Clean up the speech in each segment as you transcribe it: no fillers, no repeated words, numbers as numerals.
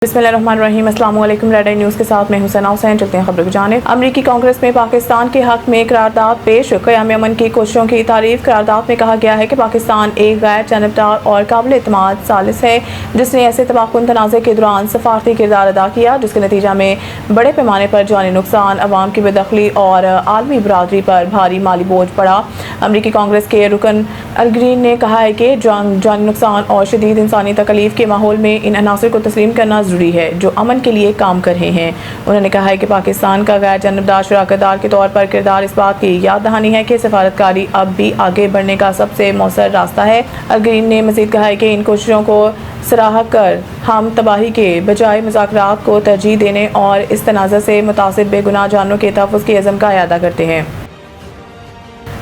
बिस्मिल्लाहिर्रहमानिर्रहीम। अस्सलाम वालेकुम। रेड आई न्यूज़ के साथ मैं हुसैन हुसैन। चलते हैं खबरों की जानिब। अमरीकी कांग्रेस में पाकिस्तान के हक में करारदाद पेश। क़याम अमन की कोशिशों की तारीफ। करारदाद में कहा गया है कि पाकिस्तान एक गैर जानबदार और काबिल एतमाद सालिस है जिसने ऐसे तबाहकुन तनाज़े के दौरान सफारती किरदार अदा किया जिसके नतीजा में बड़े पैमाने पर जानी नुकसान, अवाम की बेदखली और आलमी बरादरी पर भारी माली बोझ पड़ा। अमरीकी कांग्रेस के रुकन अल ग्रीन ने कहा है कि जानी नुकसान और शदीद इंसानी तकलीफ के माहौल में इन अनासर को तस्लीम करना ज़रूरी है जो अमन के लिए काम कर रहे हैं। उन्होंने कहा है कि पाकिस्तान का गैर जानबदार शराकतदार के तौर पर किरदार इस बात की याद दहानी है कि सफारतकारी अब भी आगे बढ़ने का सबसे मौसर रास्ता है। अल ग्रीन ने मज़ीद कहा है कि इन कोशिशों को सराह कर हम तबाही के बजाय मुज़ाकरात को तरजीह देने और इस तनाज़ा से मुतासिर बेगुनाह जानों के तहफ़्फ़ुज़ की अज़म का इरादा करते हैं।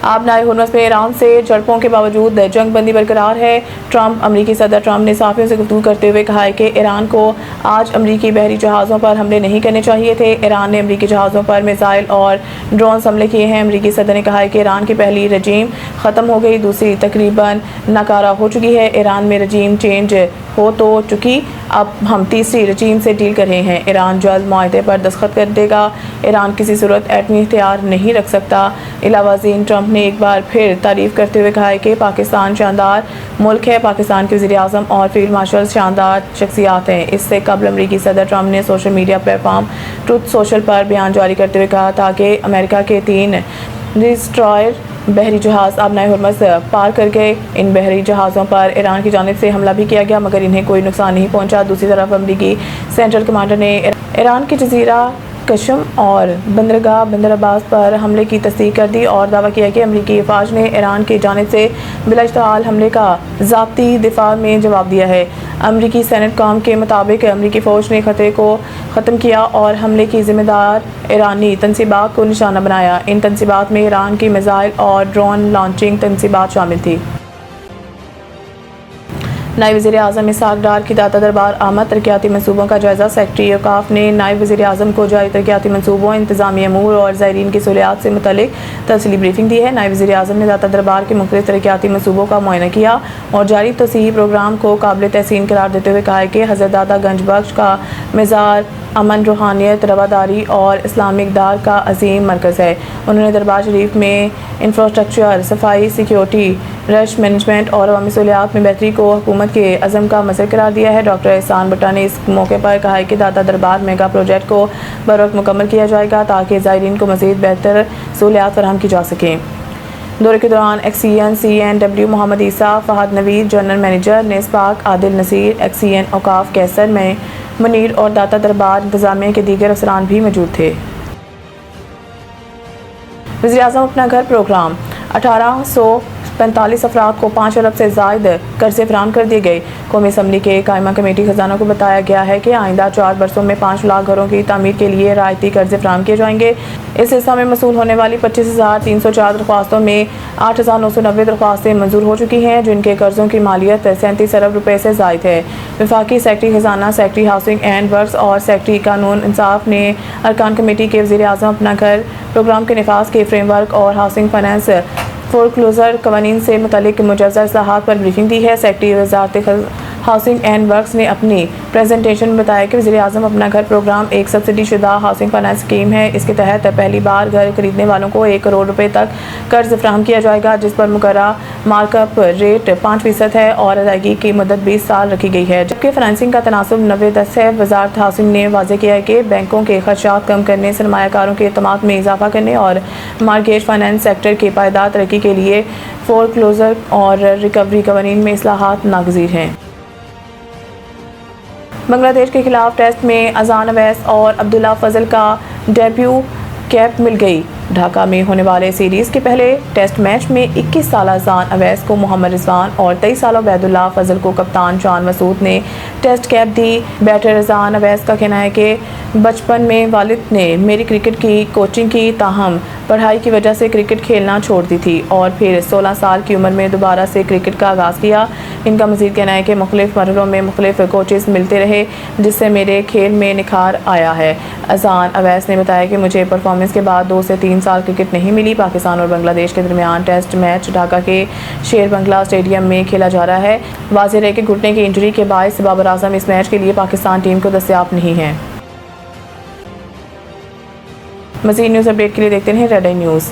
आबनाए हुर्मुज़ में ईरान से झड़पों के बावजूद जंग बंदी बरकरार है। अमरीकी सदर ट्रंप ने सहाफ़ियों से गुफ्तगू करते हुए कहा है कि ईरान को आज अमरीकी बहरी जहाज़ों पर हमले नहीं करने चाहिए थे। ईरान ने अमरीकी जहाज़ों पर मिसाइल और ड्रोन हमले किए हैं। अमरीकी सदर ने कहा है कि ईरान की पहली रजीम ख़त्म हो गई, दूसरी तकरीबन नाकारा हो चुकी है। ईरान में रजीम चेंज हो तो चुकी, अब हम तीसरी रजीम से डील कर रहे हैं। ईरान जल्द मुआहदे पर दस्तखत कर देगा। ईरान किसी सूरत एटमी हथियार नहीं रख सकता। इलावाज़ीन ट्रंप ने एक बार फिर तारीफ़ करते हुए कहा है कि पाकिस्तान शानदार मुल्क है। पाकिस्तान के वज़ीर आज़म और फील्ड मार्शल शानदार शख्सियात हैं। इससे कबल अमरीकी सदर ट्रंप ने social media platform truth social पर बयान जारी करते हुए कहा था कि अमेरिका के 3 डिस्ट्रॉयर बहरी जहाज़ आबनाए हुर्मुज़ पार कर गए। इन बहरी जहाज़ों पर ईरान की जानिब से हमला भी किया गया मगर इन्हें कोई नुकसान नहीं पहुंचा। दूसरी तरफ अमरीकी सेंट्रल कमांडर ने ईरान के जजीरा कशम और बंदरगाह बंदर अब्बास पर हमले की तस्दीक कर दी और दावा किया कि अमरीकी फ़ौज ने ईरान की जानिब से बिलाइश्तिहाल हमले का ज़ाती दिफा में जवाब दिया है। अमरीकी सेनेट कॉम के मुताबिक अमरीकी फ़ौज ने खतरे को ख़त्म किया और हमले की ज़िम्मेदार ईरानी तनसीबात को निशाना बनाया। इन तनसीबात में ईरान की मिसाइल और ड्रोन लॉन्चिंग तनसीबात शामिल थी। नायब वज़ीर आज़म इसहाक़ डार की दाता दरबार आमद। तरक्याती मनसूबों का जायज़ा। सेक्रेटरी औक़ाफ़ ने नायब वज़ीर आज़म को जारी तरक्याती मनसूबों, इंतज़ामी अमूर और ज़ायरीन की सहूलियात से मुतल्लिक़ तफ़सीली ब्रीफिंग दी है। नायब वज़ीर आज़म ने दाता दरबार के मुख्तलिफ़ तरक्याती मनसूबों का मुआयना किया और जारी तौसीही प्रोग्राम को काबिल तहसीन करार देते हुए कहा है कि हज़रत दादा गंज बख्श का मज़ार अमन, रूहानियत, रवादारी और इस्लामी इक़दार का अजीम मरकज़ है। उन्होंने दरबार शरीफ में इंफ्रास्ट्रक्चर, सफाई, सिक्योरिटी, रश मैनेजमेंट और अवामी सहूलियात में बेहतरी को हुकूमत के अज़म का मज़हर करार दिया है। डॉक्टर एहसान भट्टा ने इस मौके पर कहा है कि दाता दरबार मेगा प्रोजेक्ट को बरवक्त मुकम्मल किया जाएगा ताकि ज़ायरीन को मज़ीद बेहतर सहूलियात फराहम की जा सकें। दौरे के दौरान XEN CNW Muhammad Isa, Fahad Naveed, general manager NESPAK, Adil Naseer, XEN औक़ाफ़ कैसर में मुनीर और दाता दरबार इंतज़ामिया के दीगर अफसरान भी मौजूद थे। वज़ीर आज़म अपना घर प्रोग्राम। 1845 अफराद को 5 अरब से ज़ायद कर्ज़े फराहम कर दिए गए। कौमी असम्बली के कायमा कमेटी ख़जाना को बताया गया है कि आइंदा 4 बरसों में 5 लाख घरों की तामीर के लिए रायती कर्ज़े फराहम किए जाएंगे। इस हिस्सा में मसूल होने वाली 25,304 दरख्वास्तों में 8,990 दरख्वास्तें मंजूर हो चुकी हैं जिनके कर्ज़ों की मालियत 37 अरब रुपये से ज़ायद है। वफाकी सेक्रेटरी ख़जाना, सेक्रेटरी हाउसिंग एंड वर्क्स और सेक्रेटरी कानून इंसाफ ने अरकान कमेटी के वज़ीर आज़म अपना घर प्रोग्राम के निफाज के फ्रेमवर्क और हाउसिंग फाइनेंस फोरक्लोजर कवानीन से मुतल्लिक़ मुजज़्ज़ा इस्लाहात पर ब्रीफिंग दी है। सेक्रेटरी वज़ारत हाउसिंग एंड वर्क्स ने अपनी प्रेजेंटेशन में बताया कि वज़ीर आज़म अपना घर प्रोग्राम एक सब्सिडी शुदा हाउसिंग फाइनेंस स्कीम है। इसके तहत पहली बार घर खरीदने वालों को 1 करोड़ रुपए तक कर्ज फराहम किया जाएगा जिस पर मुकर्रर मार्कअप रेट 5% है और अदायगी की मुद्दत 20 साल रखी गई है जबकि फाइनेंसिंग का तनासुब 90-10 है। वज़ारत हाउसिंग ने वाज़ेह किया है कि बैंकों के खर्चात कम करने, सरमायाकारों के एतमाद में इजाफा करने और मार्गेज फाइनेंस सेक्टर की पायदार तरक्की के लिए फोरक्लोजर और रिकवरी कवानीन में इस्लाहात नागज़ीर हैं। बांग्लादेश के खिलाफ टेस्ट में अज़ान अवैस और अब्दुल्ला फजल का डेब्यू कैप मिल गई। ढाका में होने वाले सीरीज़ के पहले टेस्ट मैच में 21 साल अज़ान अवैस को मोहम्मद रिजवान और 23 साल उबैदुल्ला फजल को कप्तान जान मसूद ने टेस्ट कैप दी। बैटर अज़ान अवैस का कहना है कि बचपन में वालिद ने मेरी क्रिकेट की कोचिंग की, ताहम پڑھائی کی وجہ سے کرکٹ کھیلنا چھوڑ دی تھی اور پھر 16 سال کی عمر میں دوبارہ سے کرکٹ کا آغاز کیا۔ ان کا مزید کہنا ہے کہ مختلف مرحلوں میں مختلف کوچز ملتے رہے جس سے میرے کھیل میں نکھار آیا ہے۔ اذان اویس نے بتایا کہ مجھے پرفارمنس کے بعد 2 سے 3 سال کرکٹ نہیں ملی۔ پاکستان اور بنگلہ دیش کے درمیان ٹیسٹ میچ ڈھاکہ کے شیر بنگلہ اسٹیڈیم میں کھیلا جا رہا ہے۔ واضح ہے کہ گھٹنے کی انجری کے باعث بابر اعظم اس میچ کے لیے پاکستان ٹیم کو دستیاب نہیں ہیں۔ مزید نیوز اپڈیٹ کے لیے دیکھتے رہیں ریڈ آئی نیوز۔